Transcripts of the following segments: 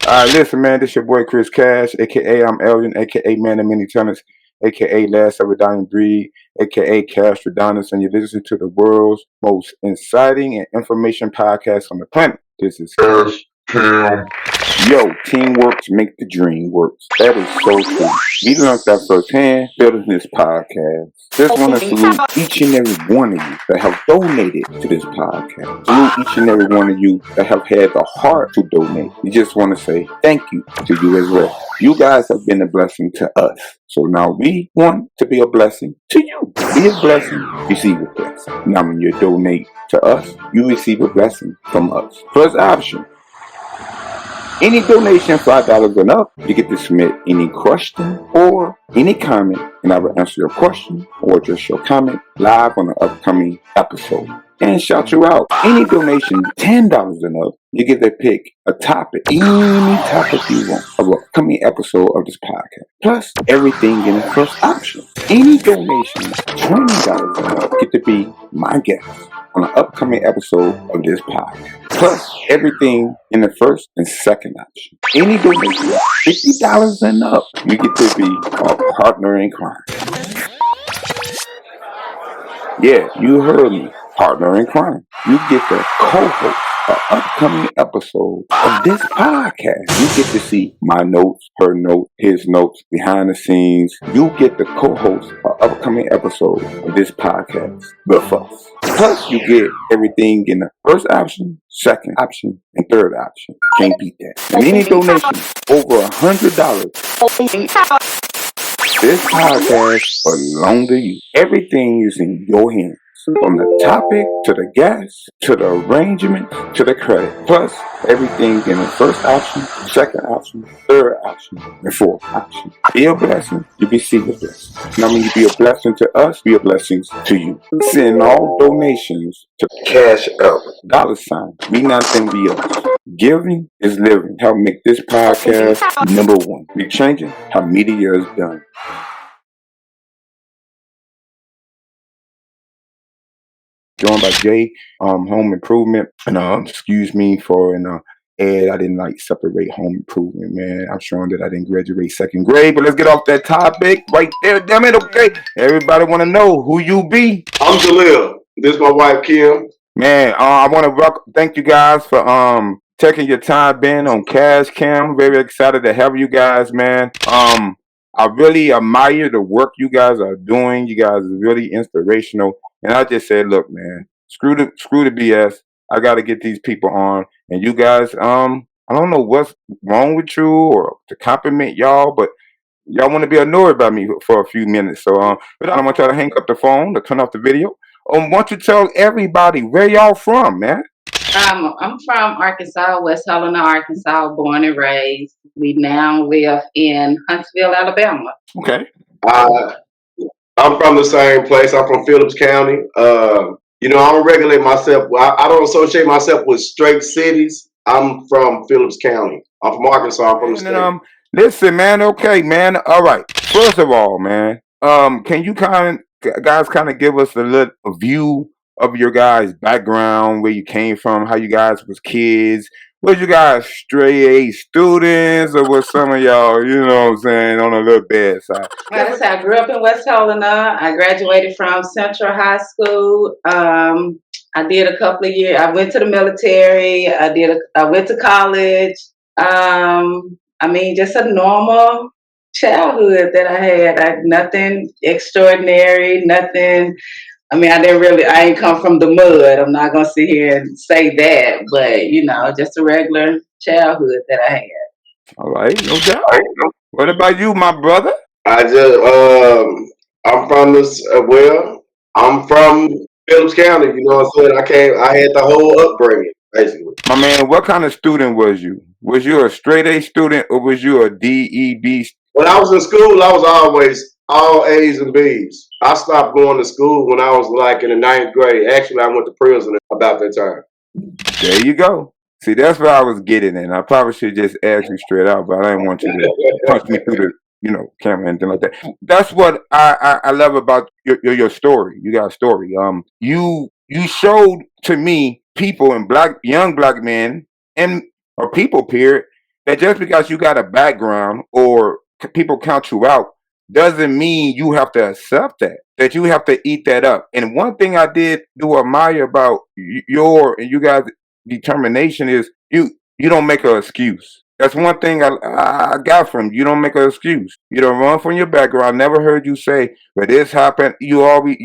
Listen, man, this your boy Chris Cash, aka I'm Elgin, aka Man of Many Talents, aka Last of a Dying Breed, aka Cash Redonis, and you listen to the world's most exciting and information podcast on the planet. This is Cash Cam. Yo, teamwork make the dream works. That is so true. We learned that firsthand building this podcast. Just want to salute each and every one of you that have donated to this podcast. Salute each and every one of you that have had the heart to donate. We just want to say thank you to you as well. You guys have been a blessing to us. So now we want to be a blessing to you. Be a blessing, receive a blessing. Now when you donate to us, you receive a blessing from us. First option. Any donation $5 and up, you get to submit any question or any comment, and I will answer your question or just your comment live on an upcoming episode and shout you out. Any donation $10 and up, you get to pick a topic, any topic you want of an upcoming episode of this podcast. Plus everything in the first option. Any donation $20 and up, get to be my guest on an upcoming episode of this podcast. Plus everything in the first and second option. Any donation $50 and up, you get to be a partner in crime. Yeah, you heard me. Partner in crime. You get to co-host an upcoming episode of this podcast. You get to see my notes, her notes, his notes, behind the scenes. You get to co-host an upcoming episode of this podcast with us. Plus, you get everything in the first option, second option, and third option. Can't beat that. And any donation over $100, this podcast belongs to you. Everything is in your hands. From the topic, to the guest, to the arrangement, to the credit. Plus, everything in the first option, second option, third option, and fourth option. Be a blessing, you receive a blessing. Now, when you be a blessing to us, be a blessing to you. Send all donations to Cash Up, $, be nothing, be us. Giving is living. Help make this podcast #1. We changing how media is done. Joined by Jay, Home Improvement, and excuse me for an ad. I didn't like separate home improvement, man. I'm showing that I didn't graduate second grade, but let's get off that topic right there. Damn it, okay. Everybody want to know who you be. I'm Jalil. This is my wife Kim. Man, I want to thank you guys for taking your time being on Cash Cam. Very excited to have you guys, man. I really admire the work you guys are doing. You guys are really inspirational. And I just said, look, man, screw the BS. I got to get these people on. And you guys, I don't know what's wrong with you or to compliment y'all, but y'all want to be annoyed by me for a few minutes. So, but I don't want y'all to hang up the phone or turn off the video. I want you to tell everybody where y'all from, man. I'm from Arkansas, West Helena, Arkansas, born and raised. We now live in Huntsville, Alabama. Okay. I'm from the same place. I'm from Phillips County. I don't regulate myself. I don't associate myself with straight cities. I'm from Phillips County. I'm from Arkansas. I'm from the state. Listen, man. Okay, man. All right. First of all, man, can you guys kind of give us a view of your guys' background, where you came from, how you guys was kids? Was you guys straight A students, or was some of y'all, you know what I'm saying, on a little bad side? Like I said, I grew up in West Helena. I graduated from Central High School. I did a couple of years. I went to the military. I went to college. Just a normal childhood that I had. Nothing extraordinary, nothing. I ain't come from the mud. I'm not going to sit here and say that, but, just a regular childhood that I had. All right, no doubt. What about you, my brother? I'm from I'm from Phillips County, you know what I'm saying? I had the whole upbringing, basically. My man, what kind of student was you? Was you a straight A student, or was you a DEB? When I was in school, I was always all A's and B's. I stopped going to school when I was like in the 9th grade. Actually, I went to prison about that time. There you go. See, that's what I was getting at. I probably should just ask you straight out, but I didn't want you to punch me through the camera and anything like that. That's what I love about your story. You got a story. You showed to me people and young black men or people period that just because you got a background or people count you out doesn't mean you have to accept that. That you have to eat that up. And one thing I did do admire about your and you guys' determination is you don't make an excuse. That's one thing I got from you. You don't make an excuse. You don't run from your background. I never heard you say, "But this happened." You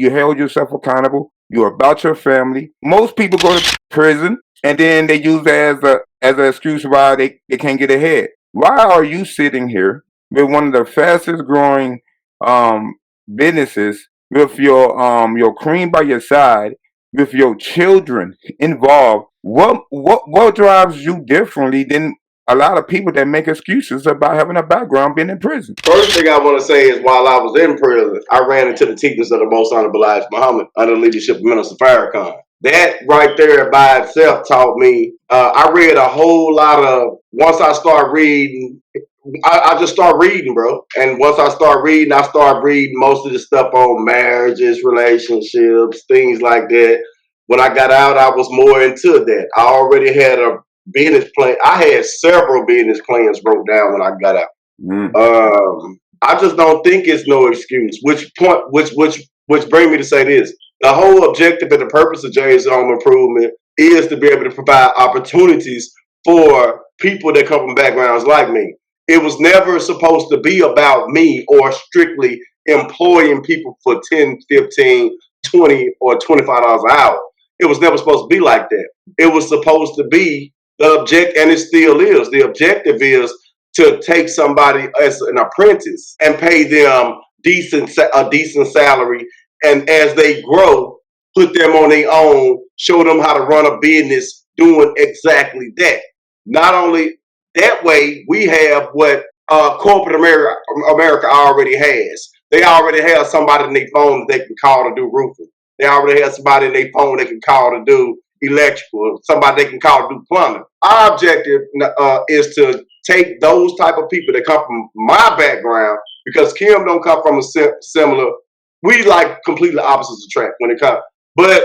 held yourself accountable. You're about your family. Most people go to prison and then they use that as an excuse why they can't get ahead. Why are you sitting here with one of the fastest growing um, businesses with your cream by your side, with your children involved? What drives you differently than a lot of people that make excuses about having a background being in prison? First thing I want to say is while I was in prison, I ran into the teachers of the Most Honorable Elijah Muhammad under the leadership of Minister Farrakhan. That right there by itself taught me. I read a whole lot of. Once I start reading, I just start reading, bro. And once I start reading most of the stuff on marriages, relationships, things like that. When I got out, I was more into that. I already had a business plan. I had several business plans broke down when I got out. Mm. I just don't think it's no excuse. Which bring me to say this: the whole objective and the purpose of James Home Improvement is to be able to provide opportunities for people that come from backgrounds like me. It was never supposed to be about me or strictly employing people for 10, 15, 20, or $25 an hour. It was never supposed to be like that. It was supposed to be the object, and it still is. The objective is to take somebody as an apprentice and pay them a decent salary, and as they grow, put them on their own, show them how to run a business doing exactly that. Not only that way, we have what corporate America already has. They already have somebody in their phone that they can call to do roofing. They already have somebody in their phone they can call to do electrical, somebody they can call to do plumbing. Our objective is to take those type of people that come from my background, because Kim don't come from a similar. We like completely opposites attract when it comes. But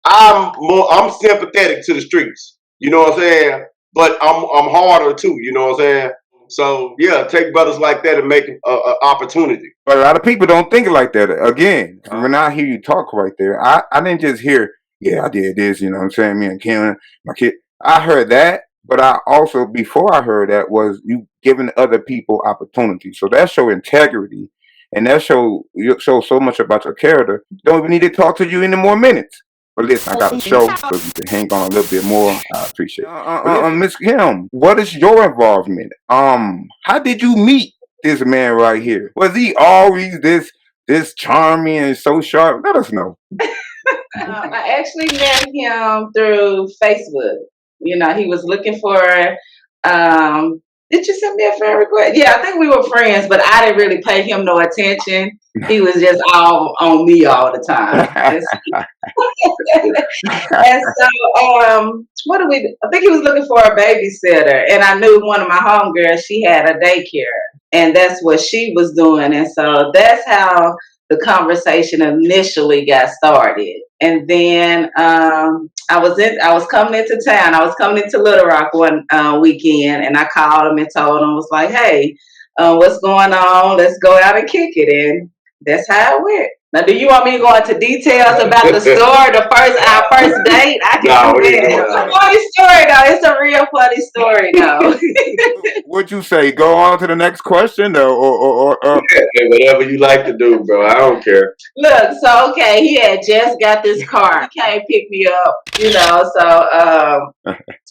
I'm sympathetic to the streets. You know what I'm saying? But I'm harder too. You know what I'm saying? So yeah, take brothers like that and make an opportunity. But a lot of people don't think like that. Again, when I hear you talk right there, I didn't just hear, yeah, I did this, you know what I'm saying? Me and Kim, my kid. I heard that, but I also, before I heard that, was you giving other people opportunity. So that show integrity, and that you show so much about your character. Don't even need to talk to you any more minutes. But listen, I got a show, so if you can hang on a little bit more, I appreciate it. Miss Kim, what is your involvement? How did you meet this man right here? Was he always this charming and so sharp? Let us know. I actually met him through Facebook. You know, he was looking for. Did you send me a friend request? Yeah, I think we were friends, but I didn't really pay him no attention. He was just all on me all the time. And so, what do we? I think he was looking for a babysitter, and I knew one of my homegirls. She had a daycare, and that's what she was doing, and so that's how the conversation initially got started. And then I was coming into town. I was coming into Little Rock one weekend, and I called him and told him, was like, "Hey, what's going on? Let's go out and kick it." And that's how it went. Now, do you want me to go into details about the story, our first date? I can do that. It's a funny story, though. It's a real funny story, though. What'd you say? Go on to the next question, or whatever you like to do, bro. I don't care. Look, so okay, he had just got this car. He came pick me up, you know. So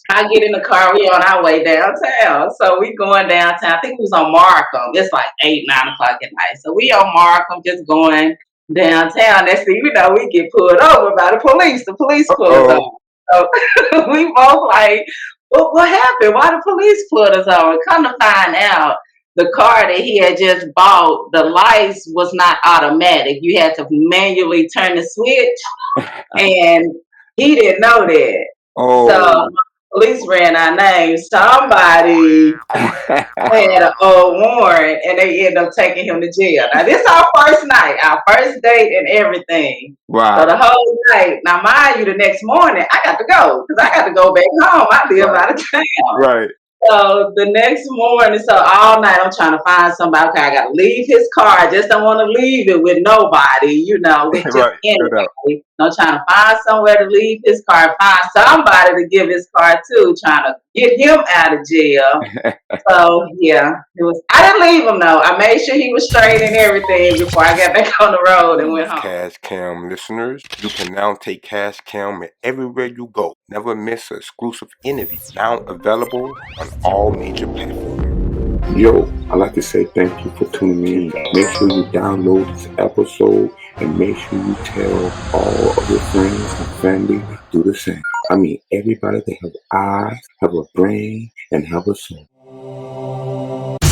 I get in the car. We on our way downtown. So we going downtown. I think we was on Markham. It's like 8, 9 o'clock at night. So we on Markham, just going downtown. Next thing you know, we get pulled over by the police. The police pulled us over. So we both like, well, what happened? Why the police pulled us over? Come to find out, the car that he had just bought, the lights was not automatic. You had to manually turn the switch, and he didn't know that. So police ran our name. Somebody had an old warrant, and they ended up taking him to jail. Now, this is our first night, our first date and everything. Wow. So the whole night. Now, mind you, the next morning, I got to go because I got to go back home. I live out of town. Right. So the next morning, so all night I'm trying to find somebody. Okay, I gotta leave his car. I just don't want to leave it with nobody, with just Right. No doubt. anybody. I'm trying to find somewhere to leave his car, find somebody to give his car to, trying to get him out of jail. So yeah, it was. I didn't leave him though. I made sure he was straight and everything before I got back on the road and went home. Cash Cam listeners, you can now take Cash Cam everywhere you go. Never miss an exclusive interview. Now available on all major platforms. Yo, I'd like to say thank you for tuning in. Make sure you download this episode and make sure you tell all of your friends and family to do the same. I mean, everybody that have eyes, have a brain, and have a soul.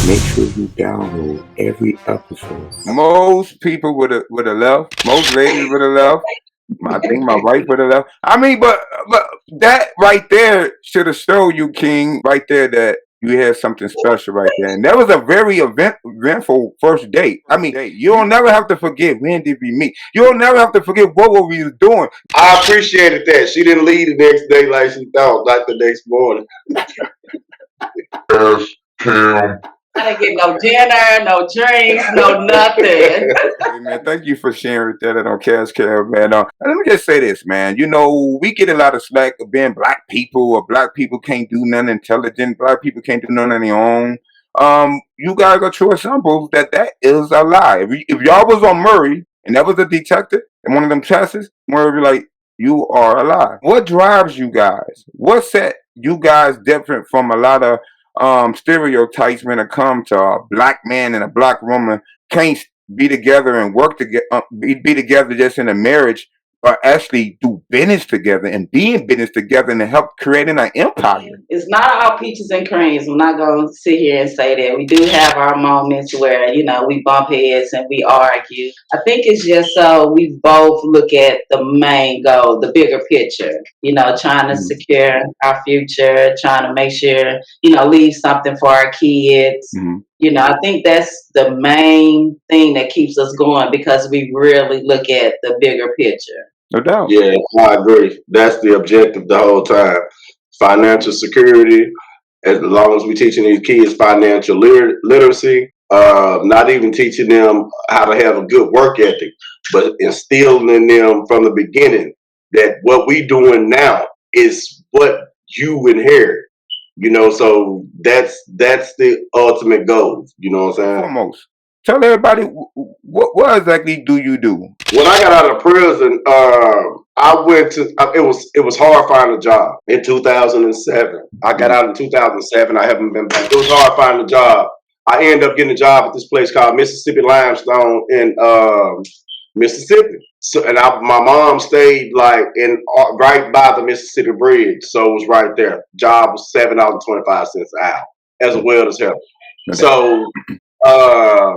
Make sure you download every episode. Most people would have left. Most ladies would have left. I think my wife would have left. I mean, but that right there should have showed you, King, right there that you had something special right there. And that was a very eventful first date. I mean, you'll never have to forget when did we meet. You'll never have to forget what were we doing. I appreciated that. She didn't leave the next day like she thought, like the next morning. I didn't get no dinner, no drinks, no nothing. Hey, man, thank you for sharing that on Cash Cab, man. Let me just say this, man. We get a lot of slack of being black people, or black people can't do nothing intelligent. Black people can't do nothing on their own. You guys are true examples that is a lie. If y'all was on Murray and that was a detective in one of them tests, Murray would be like, you are alive. What drives you guys? What set you guys different from a lot of stereotypes when it comes to a black man and a black woman can't be together and work together, be together just in a marriage, or actually do business together and be in business together and help creating an empire? It's not all peaches and creams. I'm not going to sit here and say that. We do have our moments where, we bump heads and we argue. I think it's just so we both look at the main goal, the bigger picture, trying to secure our future, trying to make sure, leave something for our kids. I think that's the main thing that keeps us going, because we really look at the bigger picture. No doubt. Yeah, I agree. That's the objective the whole time. Financial security, as long as we're teaching these kids financial literacy, not even teaching them how to have a good work ethic, but instilling in them from the beginning that what we doing now is what you inherit. So that's the ultimate goal. You know what I'm saying? Foremost, tell everybody what exactly do you do? When I got out of prison, I went to. It was hard finding a job in 2007. I got out in 2007. I haven't been back. It was hard finding a job. I ended up getting a job at this place called Mississippi Limestone in Mississippi. So, and my mom stayed like right by the Mississippi Bridge, so it was right there. Job was $7.25 an hour as a welder's helper. So I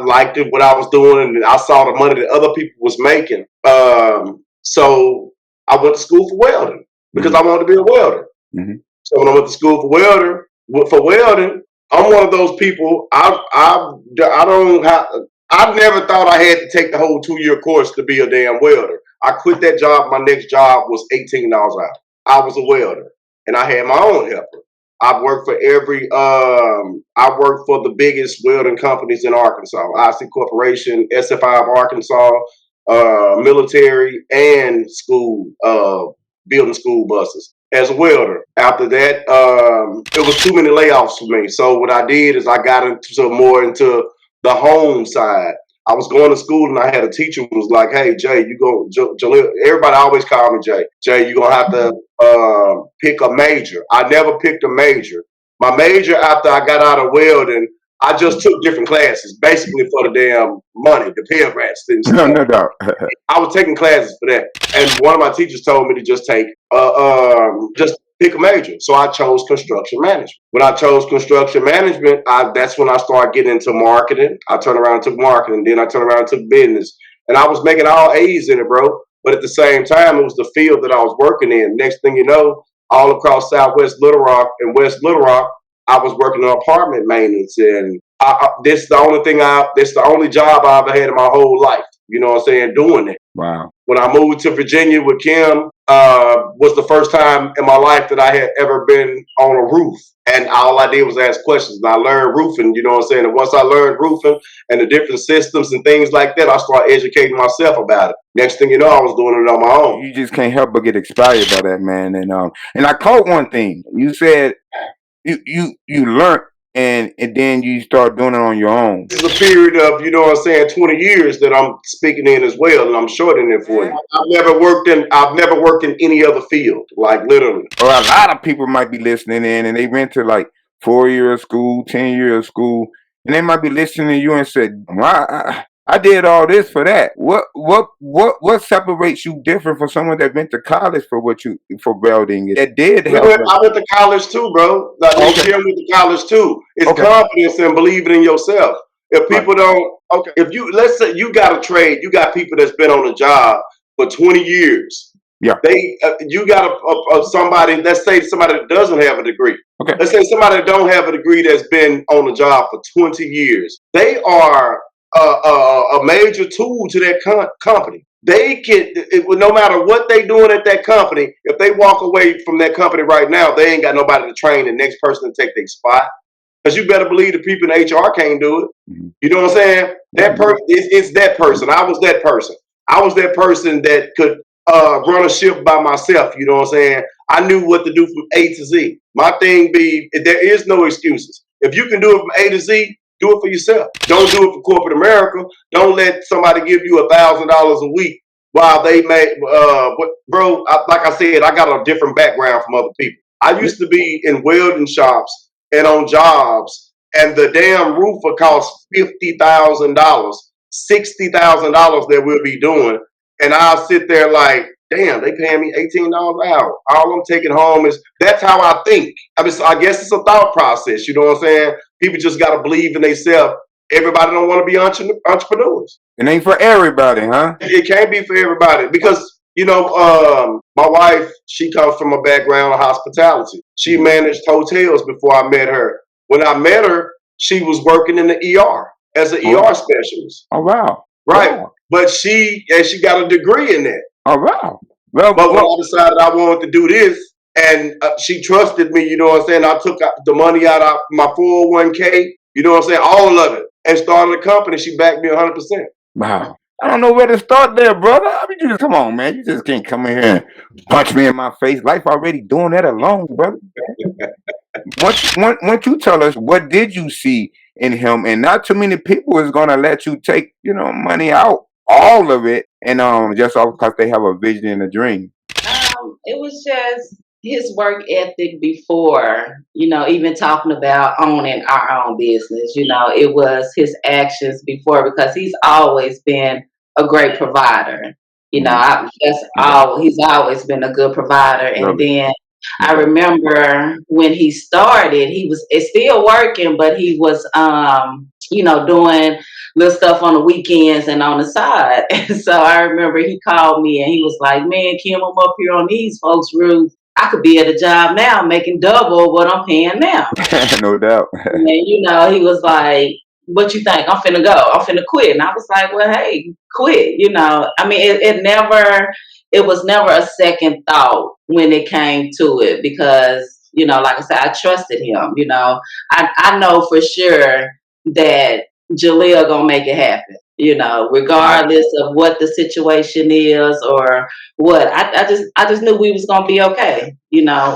liked it what I was doing, and I saw the money that other people was making. So I went to school for welding because I wanted to be a welder. So when I went to school for welding, I'm one of those people. I never thought I had to take the whole 2-year course to be a damn welder. I quit that job. My next job was $18 an hour. I was a welder, and I had my own helper. I worked for the biggest welding companies in Arkansas: IC Corporation, SFI of Arkansas, military, and school, building school buses as a welder. After that, it was too many layoffs for me. So what I did is I got into the home side. I was going to school, and I had a teacher who was like, "Hey, Jay, Jalil." Everybody always called me Jay. Jay, you're gonna have to pick a major. I never picked a major. My major, after I got out of welding, I just took different classes, basically for the damn money, the Pell Grants. No doubt. I was taking classes for that, and one of my teachers told me to just pick a major. So I chose construction management. When I chose construction management, that's when I started getting into marketing. I turned around and took marketing. Then I turned around and took business. And I was making all A's in it, bro. But at the same time, it was the field that I was working in. Next thing you know, all across Southwest Little Rock and West Little Rock, I was working on apartment maintenance. And this is the only job I ever had in my whole life. You know what I'm saying? Doing it. Wow. When I moved to Virginia with Kim, was the first time in my life that I had ever been on a roof. And all I did was ask questions. And I learned roofing, you know what I'm saying? And once I learned roofing and the different systems and things like that, I started educating myself about it. Next thing you know, I was doing it on my own. You just can't help but get inspired by that, man. And I caught one thing. You said you learned and then you start doing it on your own. This is a period of, you know what I'm saying, 20 years that I'm speaking in as well, and I'm shortening it for you. I've never worked in any other field, like literally. Or a lot of people might be listening in and they went to like 4 years of school, 10 years of school, and they might be listening to you and said, "Why I did all this for that." What separates you different from someone that went to college for welding? That did help. I went to college too, bro. Like Okay. Jim went to college too. It's Okay. confidence and believing in yourself. If people don't, okay, if you, let's say you got a trade, you got people that's been on the job for 20 years. Yeah. You got somebody. Let's say somebody that doesn't have a degree. Okay. Let's say somebody that don't have a degree that's been on the job for 20 years. They are a major tool to that company. They can, no matter what they doing at that company, if they walk away from that company right now, they ain't got nobody to train the next person to take their spot. Because you better believe the people in HR can't do it. Mhm. You know what I'm saying? That person, it's that person. I was that person. I was that person that could run a ship by myself. You know what I'm saying? I knew what to do from A to Z. My thing be, there is no excuses. If you can do it from A to Z, do it for yourself. Don't do it for corporate America. Don't let somebody give you $1,000 a week while they make, bro, like I said, I got a different background from other people. I used to be in welding shops and on jobs, and the damn roofer costs $50,000, $60,000 that we'll be doing. And I'll sit there like, damn, they paying me $18 an hour. All I'm taking home is, that's how I think. I mean, so I guess it's a thought process. You know what I'm saying? People just got to believe in themselves. Everybody don't want to be entrepreneurs. It ain't for everybody, huh? It can't be for everybody because, you know, my wife, she comes from a background of hospitality. She managed hotels before I met her. When I met her, she was working in the ER as an ER specialist. Oh, wow. Right. Wow. But she got a degree in that. Oh, wow. Well, but when I decided I wanted to do this, and she trusted me, you know what I'm saying? I took the money out of my 401k, you know what I'm saying? All of it, and started a company. She backed me 100%. Wow. I don't know where to start there, brother. I mean, you just come on, man. You just can't come in here and punch me in my face. Life already doing that alone, brother. Once you tell us what did you see in him, and not too many people is gonna let you take, money out, all of it, and just all because they have a vision and a dream. It was just his work ethic before, even talking about owning our own business. It was his actions before, because he's always been a great provider. He's always been a good provider. And then I remember when he started, it's still working, but he was, doing little stuff on the weekends and on the side. And so I remember he called me and he was like, "Man, Kim, I'm up here on these folks' roof. I could be at a job now making double what I'm paying now." No doubt. And he was like, "What you think? I'm finna go. I'm finna quit." And I was like, "Well, hey, quit." I mean, it was never a second thought when it came to it, because, like I said, I trusted him. I know for sure that Jaleel gonna make it happen, regardless of what the situation is or what. I just knew we was gonna be okay.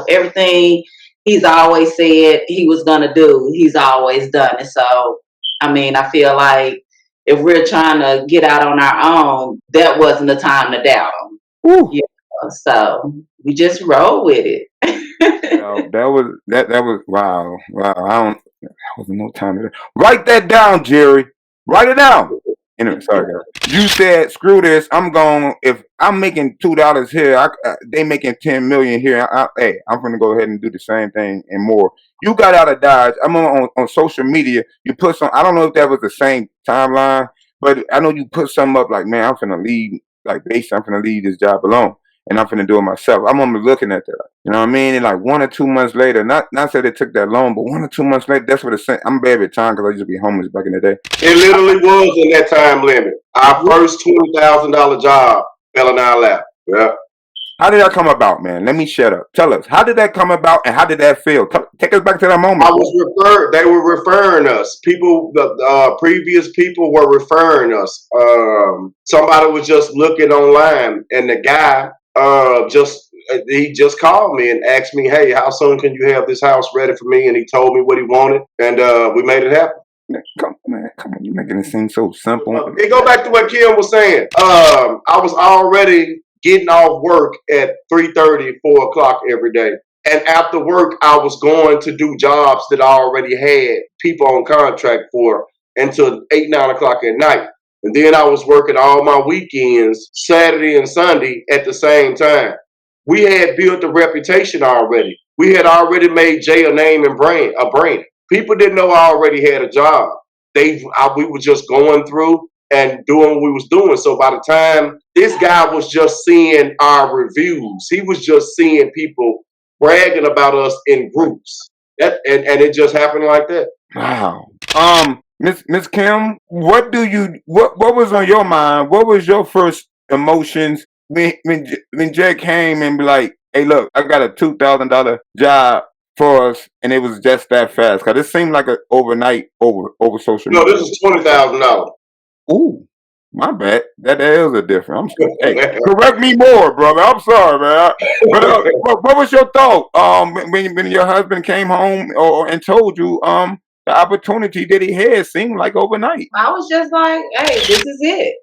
Everything he's always said he was gonna do, he's always done it. So, I mean, I feel like if we're trying to get out on our own, that wasn't the time to doubt him. So we just roll with it. That was wow. That was no time to write that down, Jerry. Write it down. Anyway, sorry, guys. You said, "Screw this. I'm going. If I'm making $2 here, they making 10 million here. I'm gonna go ahead and do the same thing and more." You got out of Dodge. I'm on social media. You put some. I don't know if that was the same timeline, but I know you put something up like, "Man, I'm finna leave. Like, basically, I'm finna leave this job alone, and I'm finna do it myself." I'm gonna be looking at that. You know what I mean? And like 1 or 2 months later, not said it took that long, but 1 or 2 months later, that's what it's saying. I'm bad with time because I used to be homeless back in the day. It literally was in that time limit. Our first $20,000 job fell in our lap. Yeah. How did that come about, man? Let me shut up. Tell us, how did that come about and how did that feel? Take us back to that moment. I was referred. They were referring us. People, the previous people were referring us. Somebody was just looking online, and the guy he just called me and asked me, "Hey, how soon can you have this house ready for me?" And he told me what he wanted, and we made it happen. Come on, you're making it seem so simple. It go back to what Kim was saying. I was already getting off work at 3:30, 4 o'clock every day. And after work, I was going to do jobs that I already had people on contract for until 8, 9 o'clock at night. And then I was working all my weekends, Saturday and Sunday at the same time. We had built a reputation already. We had already made Jay a name and a brand. People didn't know I already had a job. We were just going through and doing what we was doing. So by the time this guy was just seeing our reviews, he was just seeing people bragging about us in groups. And it just happened like that. Wow. Miss Kim, what was on your mind? What was your first emotions when Jay came and be like, "Hey, look, I got a $2,000 job for us," and it was just that fast? Cause it seemed like an overnight over social media. No, this is $20,000. Ooh, my bad. That is a difference. Hey, correct me more, brother. I'm sorry, man. But what was your thought? When your husband came home and told you the opportunity that he had seemed like overnight. I was just like, hey, this is it.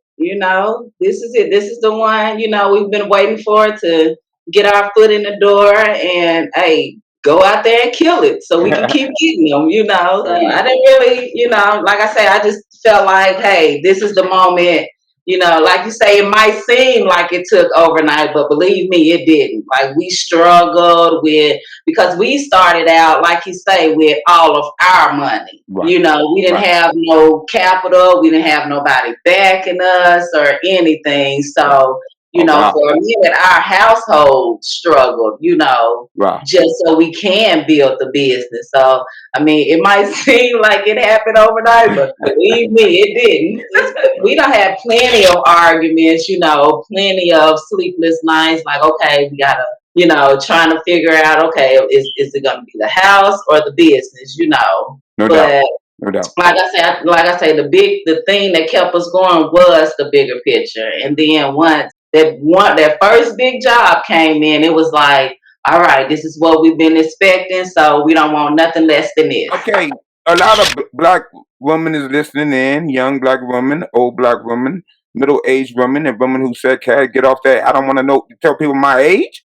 This is it. This is the one, we've been waiting for to get our foot in the door and, hey, go out there and kill it so we can keep getting them, I didn't really, like I say, I just felt like, hey, this is the moment. Like you say, it might seem like it took overnight, but believe me, it didn't. Like we struggled because we started out, like you say, with all of our money. Right. We didn't have no capital. We didn't have nobody backing us or anything. So, wow. For a minute, our household struggled, Wow. just so we can build the business. So, it might seem like it happened overnight, but believe me, it didn't. We done had plenty of arguments, plenty of sleepless nights. Like, okay, we gotta, trying to figure out, okay, is it gonna be the house or the business, No doubt. No doubt. Like I say, the thing that kept us going was the bigger picture. And then once that first big job came in, it was like, all right, this is what we've been expecting, so we don't want nothing less than this. Okay, a lot of black women is listening in, young black women, old black women, middle-aged women, and women who said, "Cat, get off that. I don't want to tell people my age."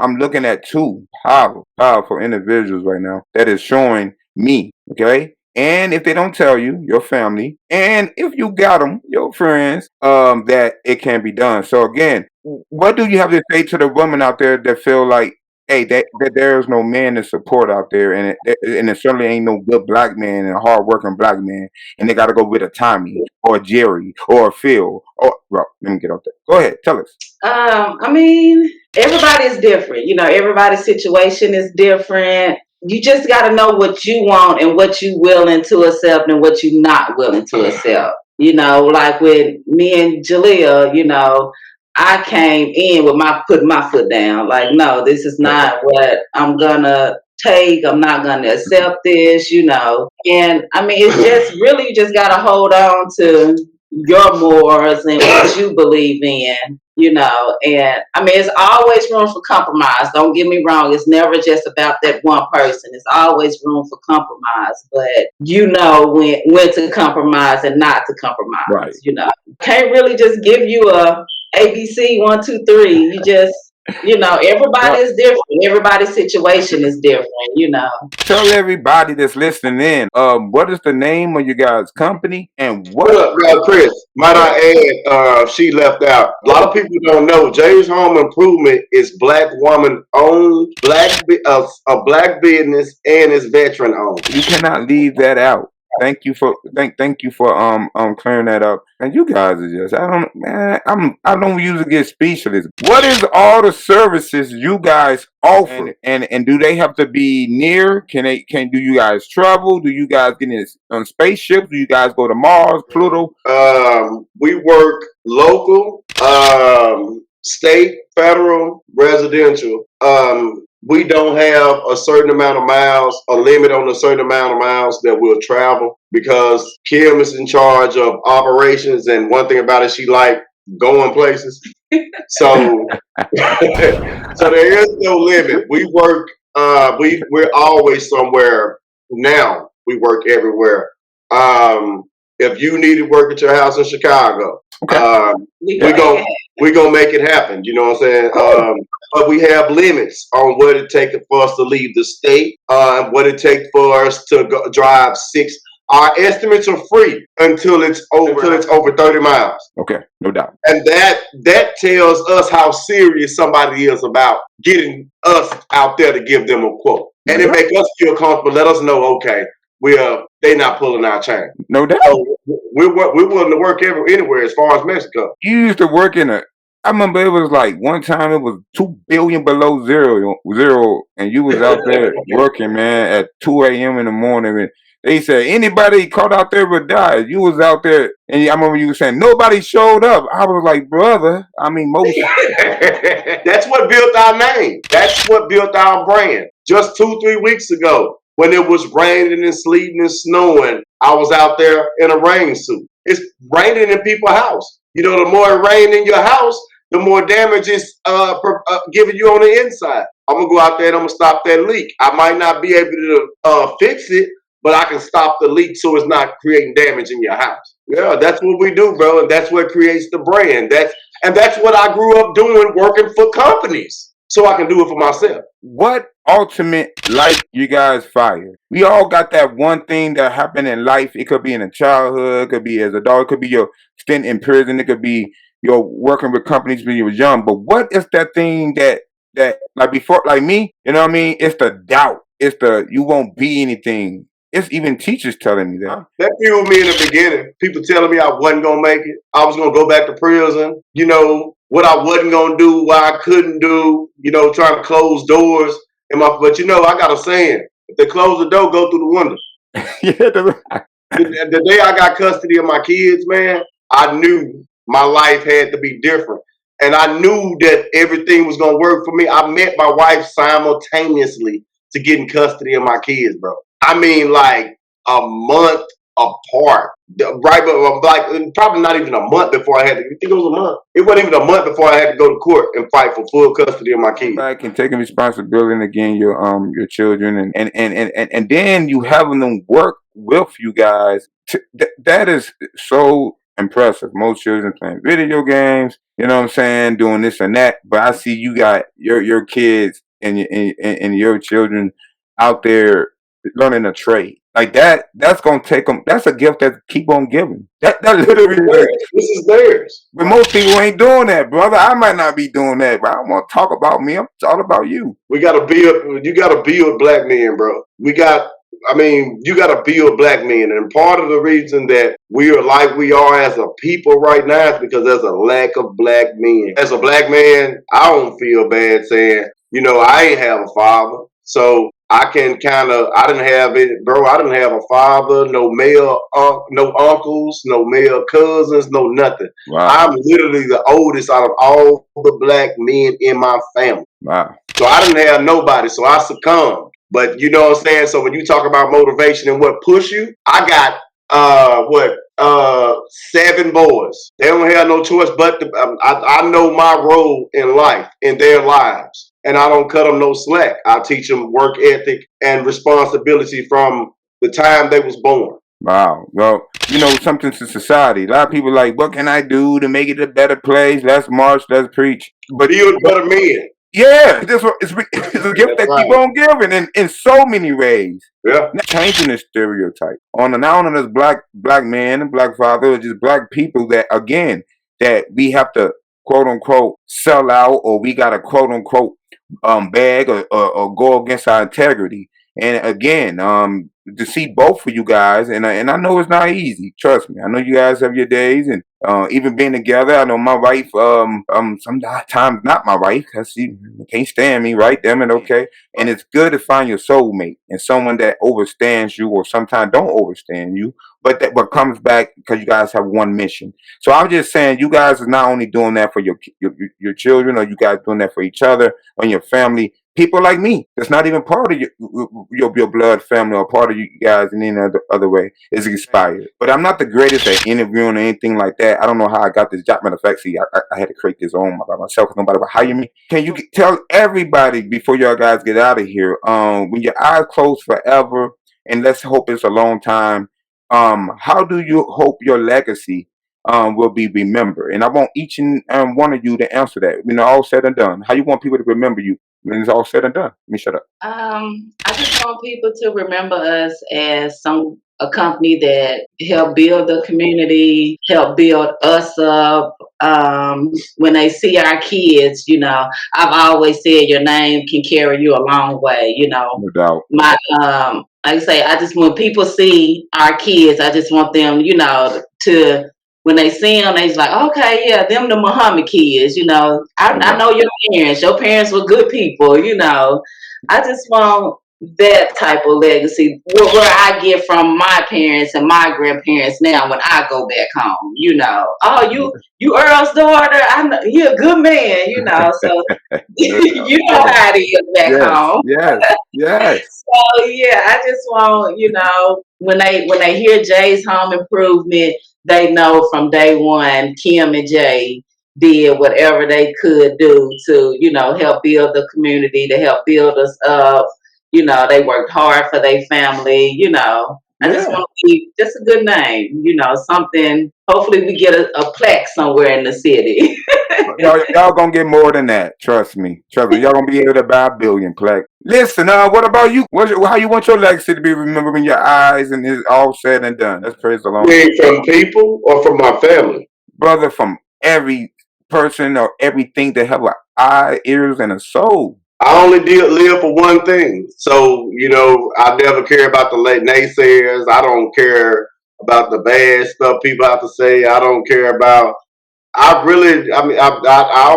I'm looking at two powerful individuals right now that is showing me, okay? And if they don't tell you, your family, and if you got them, your friends, that it can be done. So again, what do you have to say to the women out there that feel like, hey, that there's no man to support out there, and it certainly ain't no good black man and a hardworking black man, and they got to go with a Tommy or a Jerry or a Phil or well, let me get out there. Go ahead, tell us. Everybody is different. Everybody's situation is different. You just got to know what you want and what you willing to accept and what you not willing to accept. Like with me and Jalea, I came in with putting my foot down. Like, no, this is not what I'm gonna take. I'm not gonna accept this. And it's just really you just gotta hold on to your morals and what you believe in. And it's always room for compromise. Don't get me wrong. It's never just about that one person. It's always room for compromise, but when to compromise and not to compromise. Right. Can't really just give you a ABC 1, 2, 3. You just everybody is different. Everybody's situation is different. Tell everybody that's listening in, what is the name of your guys' company and what? Chris, might I add, she left out. A lot of people don't know Jay's Home Improvement is black woman owned, a black business, and is veteran owned. You cannot leave that out. Thank you for clearing that up. And you guys are just I don't usually get speechless. What is all the services you guys offer? And do they have to be near? Do you guys travel? Do you guys get in on spaceships? Do you guys go to Mars, Pluto? We work local. state, federal, residential. We don't have a certain amount of miles, a limit on a certain amount of miles that we'll travel because Kim is in charge of operations, and one thing about it, she like going places. So, so there is no limit. We work. We're always somewhere. Now we work everywhere. Um, if you need to work at your house in Chicago, Okay. We we go go ahead. we gonna make it happen. You know what I'm saying? Cool. But we have limits on what it takes for us to leave the state. What it takes for us to drive 6. Our estimates are free until it's over 30 miles. Okay, no doubt. And that tells us how serious somebody is about getting us out there to give them a quote. And it makes us feel comfortable, let us know, okay, they're not pulling our chain. No doubt. So we're willing to work anywhere as far as Mexico. You used to work in I remember it was like one time it was 2 billion below zero, and you was out there working, man, at 2 a.m. in the morning. And they said anybody caught out there would die. You was out there, and I remember you were saying nobody showed up. I was like, brother, I mean, most. That's what built our name. That's what built our brand. Just 2-3 weeks ago, when it was raining and sleeting and snowing, I was out there in a rain suit. It's raining in people's house. You know, the more it rains in your house, the more damage is giving you on the inside. I'm gonna go out there and I'm gonna stop that leak. I might not be able to fix it, but I can stop the leak so it's not creating damage in your house. Yeah, that's what we do, bro, and that's what creates the brand. That's what I grew up doing, working for companies, so I can do it for myself. What ultimate life you guys fired? We all got that one thing that happened in life. It could be in a childhood, it could be as a dog, it could be your stint in prison, it could be your working with companies when you was young. But what is that thing that like before, like me, you know what I mean? It's the doubt. It's the you won't be anything. It's even teachers telling me that. That fueled me in the beginning. People telling me I wasn't gonna make it. I was gonna go back to prison. You know what I wasn't gonna do, why I couldn't do. You know, trying to close doors. But you know, I got a saying: if they close the door, go through the window. Yeah, The day I got custody of my kids, man, I knew my life had to be different. And I knew that everything was going to work for me. I met my wife simultaneously to getting custody of my kids, bro. I mean, like a month apart. Right, but like probably not even a month before I had to. You think it was a month? It wasn't even a month before I had to go to court and fight for full custody of my kids. Back and taking responsibility and again your children and then you having them work with you guys. That is so impressive. Most children playing video games, you know what I'm saying, doing this and that. But I see you got your kids and your children out there learning a trade. Like that's gonna take them. That's a gift that keep on giving. That literally. This is theirs. But most people ain't doing that, brother. I might not be doing that, but I don't want to talk about me. I'm talking about you. We gotta build. You gotta build black men, bro. You gotta build black men, and part of the reason that we are like we are as a people right now is because there's a lack of black men. As a black man, I don't feel bad saying, you know, I ain't have a father, so I can I didn't have it, bro. I didn't have a father, no male, no uncles, no male cousins, no nothing. Wow. I'm literally the oldest out of all the black men in my family. Wow. So I didn't have nobody, so I succumbed. But you know what I'm saying? So when you talk about motivation and what push you, I got 7 boys. They don't have no choice but I know my role in life, in their lives. And I don't cut them no slack. I teach them work ethic and responsibility from the time they was born. Wow. Well, you know, something to society. A lot of people are like, what can I do to make it a better place? Let's march, let's preach. But build better men. Yeah, it's a gift that keep on giving in so many ways. Yeah. Not changing the stereotype. Not on this black man and black father, just black people that again that we have to quote unquote sell out, or we gotta quote unquote beg or go against our integrity. And again, to see both of you guys, and I know it's not easy. Trust me, I know you guys have your days, and even being together. I know my wife, sometimes not my wife, because she can't stand me, right? Damn it, okay. And it's good to find your soulmate and someone that understands you, or sometimes don't understand you, but that what comes back because you guys have one mission. So I'm just saying, you guys are not only doing that for your children, or you guys doing that for each other and your family. People like me, that's not even part of your blood family or part of you guys in any other way, is expired. But I'm not the greatest at interviewing or anything like that. I don't know how I got this job. Matter of fact, see, I had to create this on by myself because nobody would hire me. Can you tell everybody before y'all guys get out of here, when your eyes close forever, and let's hope it's a long time, how do you hope your legacy will be remembered? And I want each and one of you to answer that. When all said and done, how you want people to remember you when it's all said and done? Let me shut up. I just want people to remember us as a company that helped build the community, helped build us up. When they see our kids, I've always said your name can carry you a long way. No doubt. My like I say, I just when people see our kids, I just want them, to when they see them, they just like, okay, yeah, them the Muhammad kids. I know your parents. Your parents were good people. I just want that type of legacy where I get from my parents and my grandparents now when I go back home. Oh, you Earl's daughter. I know you're a good man. So you know how it is back Yes, home. yes, yes. So yeah, I just want when they hear Jay's home improvement, they know from day one Kim and Jay did whatever they could do to help build the community, to help build us up. They worked hard for their family. I just Yeah. want to keep just a good name. Something. Hopefully, we get a plaque somewhere in the city. Y'all gonna get more than that. Trust me. Trust me. Y'all gonna be able to buy a billion plaque. Listen, what about you? How you want your legacy to be remembered in your eyes and it's all said and done? Let's praise the You Lord. mean from people or from my family? Brother, from every person or everything that have an eye, ears, and a soul. I only live for one thing. So, I never care about the late naysayers. I don't care about the bad stuff people have to say. I don't care about, I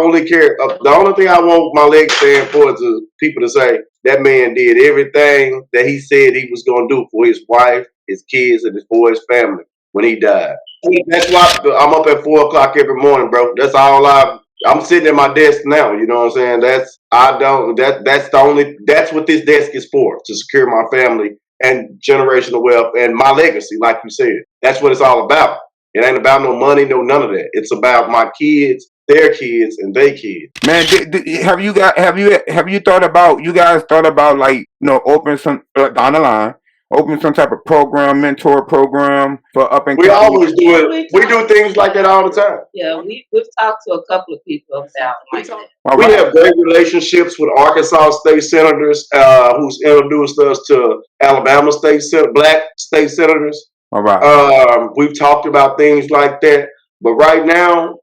only care. The only thing I want my leg stand for is people to say that man did everything that he said he was going to do for his wife, his kids, and for his family when he died. That's why I'm up at 4 o'clock every morning, bro. That's all I'm sitting at my desk now. You know what I'm saying? That's what this desk is for, to secure my family and generational wealth and my legacy, like you said. That's what it's all about. It ain't about no money, no none of that. It's about my kids, their kids, and their kids. Man, have you thought about, you guys thought about, like, open some down the line, open some type of program, mentor program for up and We coming? always do it. We do things like that all the time. Yeah, we've talked to a couple of people about like that. All We right. have great relationships with Arkansas state senators who's introduced us to Alabama black state senators. All right. We've talked about things like that, but right now,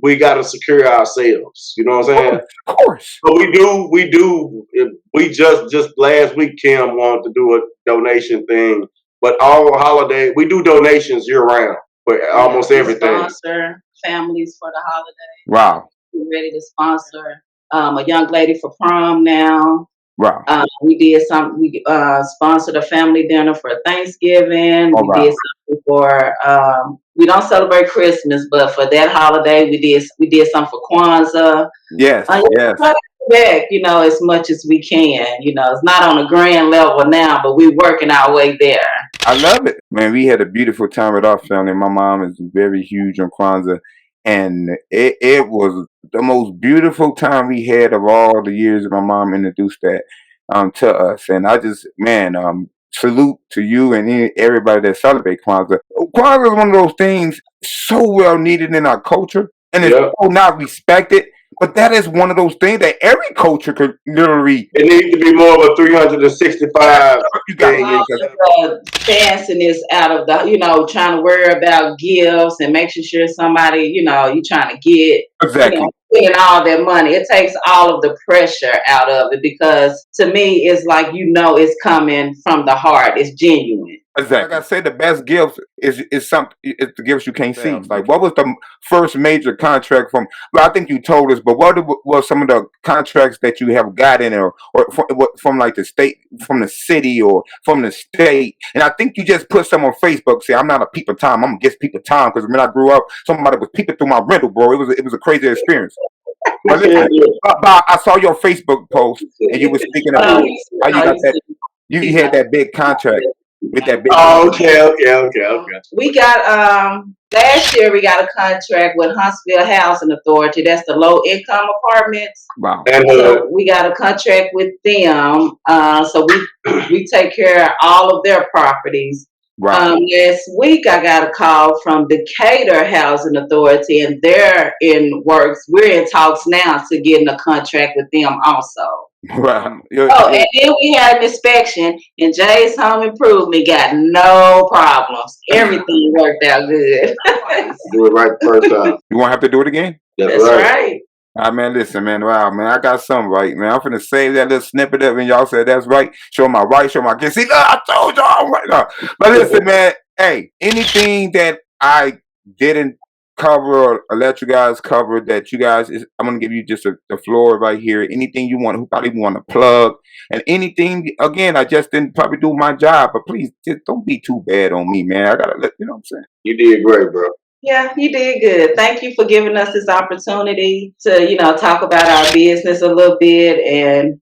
we got to secure ourselves. You know what I'm saying? Of course. But we do. We just last week, Kim wanted to do a donation thing, but all holiday we do donations year round for almost We everything. sponsor families for the holiday. Wow. We're ready to sponsor a young lady for prom now. Wow. We did some. We sponsored a family dinner for Thanksgiving. All We right. did something for. We don't celebrate Christmas, but for that holiday, we did something for Kwanzaa. Yes. Yes. Try to give back, as much as we can. It's not on a grand level now, but we're working our way there. I love it, man. We had a beautiful time with our family. My mom is very huge on Kwanzaa, and it was the most beautiful time we had of all the years that my mom introduced that to us. And I just, man, salute to you and everybody that celebrate Kwanzaa. Kwanzaa is one of those things so well needed in our culture, and it's Yeah. so not respected. But that is one of those things that every culture could literally. It needs to be more of a 365 You got thing. All of the fanciness out of trying to worry about gifts and making sure somebody, you're trying to get, exactly. spending all that money. It takes all of the pressure out of it because to me, it's like, it's coming from the heart. It's genuine. Exactly. Like I said, the best gift is something. It's the gifts you can't see. Like, what was the first major contract from? Well, I think you told us, but what was some of the contracts that you have gotten, or from like the state, from the city, or from the state? And I think you just put some on Facebook. Say, I'm not a peeper Tom. I'm against peeper Tom because when I grew up, somebody was peeping through my rental, bro. It was a crazy experience. But listen, I saw your Facebook post, and you were speaking about how you got that. You had that big contract. With that big okay. We got last year we got a contract with Huntsville Housing Authority. That's the low income apartments. Wow. And So we got a contract with them. So we take care of all of their properties. Wow. Last week I got a call from Decatur Housing Authority, and they're in works. We're in talks now to getting a contract with them also. Wow. And then we had an inspection, and Jay's Home Improvement got no problems. Everything worked out good. Do it right the first time. You won't have to do it again? That's right. Man, listen, man. Wow, man, I got something right, man. I'm finna save that little snippet of it, and y'all said that's right. Show my right, show my gift. See, look, I told y'all I'm right now. But listen, man. Hey, anything that I didn't cover or let you guys cover that you guys I'm gonna give you just the floor right here. Anything you want, who probably want to plug, and anything again, I just didn't probably do my job, but please just don't be too bad on me, man. I gotta let you know what I'm saying. You did great, bro. Yeah, you did good. Thank you for giving us this opportunity to, talk about our business a little bit and,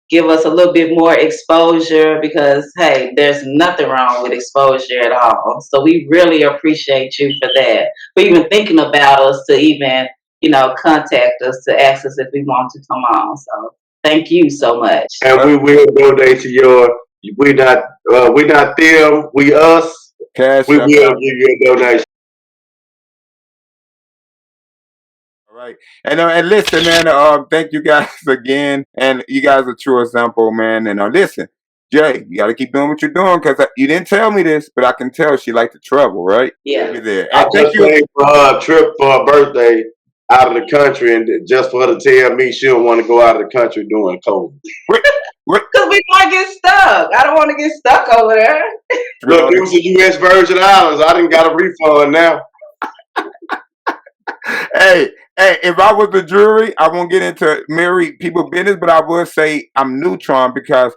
give us a little bit more exposure because, hey, there's nothing wrong with exposure at all. So we really appreciate you for that, for even thinking about us to even, contact us to ask us if we want to come on. So thank you so much. And we will donate to your, we not them, we us. Cash we will give you a donation. All right. And listen, man, thank you guys again. And you guys are a true example, man. And listen, Jay, you got to keep doing what you're doing because you didn't tell me this, but I can tell she likes to travel, right? Yeah. There. I just paid for her a trip for her birthday out of the country, and just for her to tell me she don't want to go out of the country during COVID. Because we want to get stuck. I don't want to get stuck over there. Look, it was the U.S. Virgin Islands. I didn't got a refund now. Hey, if I was the jury, I won't get into married people business, but I would say I'm neutron because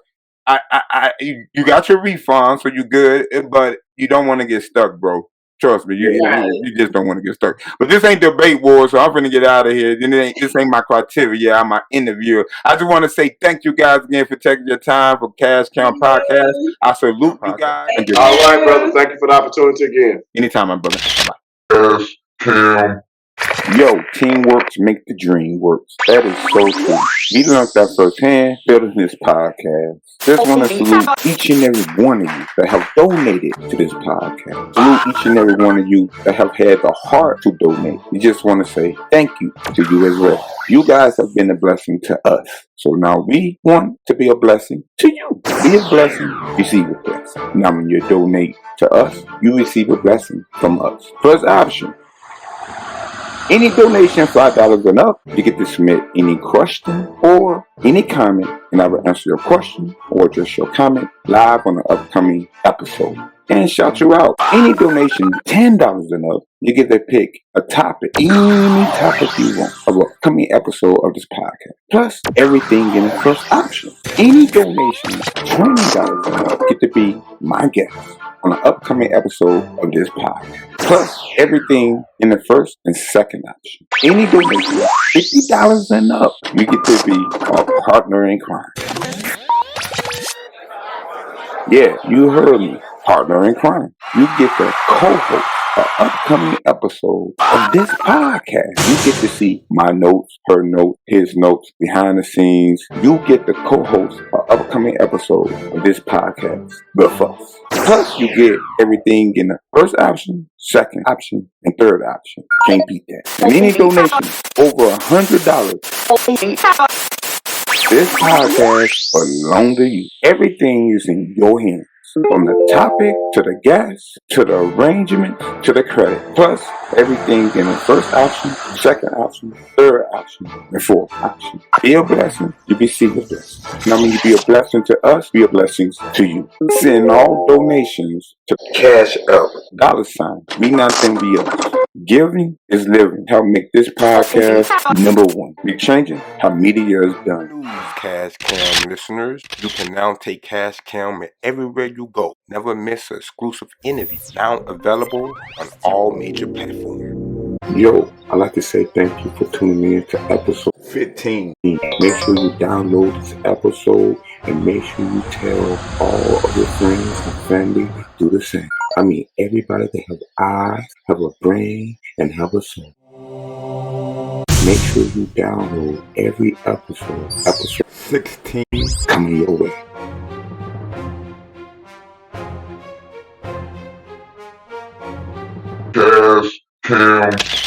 you got your refund, so you good, but you don't want to get stuck, bro. Trust me, you just don't want to get stuck. But this ain't debate war, so I'm finna get out of here. This ain't my criteria. I'm my interviewer. I just want to say thank you guys again for taking your time for Cash Count Podcast. I salute you guys. All right, brother. Thank you for the opportunity again. Anytime, my brother. Bye. Cash Yo, teamwork make the dream works. That is so true. We learned that firsthand building this podcast. Just want to salute each and every one of you that have donated to this podcast. Salute each and every one of you that have had the heart to donate. We just want to say thank you to you as well. You guys have been a blessing to us. So now we want to be a blessing to you. Be a blessing, receive a blessing. Now when you donate to us, you receive a blessing from us. First option. Any donation $5 and up, you get to submit any question or any comment, and I will answer your question or just your comment live on an upcoming episode and shout you out. Any donation $10 and up, you get to pick a topic, any topic you want of an upcoming episode of this podcast. Plus everything in the first option. Any donation $20 and up, get to be my guest on an upcoming episode of this podcast. Plus everything in the first and second option. Any donation $50 and up, you get to be a partner in crime. Yeah, you heard me. Partner in crime. You get the co-host an upcoming episode of this podcast. You get to see my notes, her notes, his notes, behind the scenes. You get the co-host an upcoming episode of this podcast with us. Plus, you get everything in the first option, second option, and third option. Can't beat that. And any donation over $100, this podcast belongs to you. Everything is in your hands. From the topic to the gas to the arrangement to the credit. Plus everything in the first option, second option, third option, and fourth option. Be a blessing, you receive a blessing. Now when you be a blessing to us, be a blessing to you. Send all donations to Cash Up, $, me nothing be us. Giving is living. Help make this podcast #1. We changing how media is done. News, Cash Cam listeners. You can now take Cash Cam everywhere you go. Never miss an exclusive interview. Now available on all major platforms. Yo, I'd like to say thank you for tuning in to episode 15. Make sure you download this episode and make sure you tell all of your friends and family to do the same. I mean, everybody that have eyes, have a brain, and have a soul. Make sure you download every episode. Episode 16 coming your way. Cash Cam.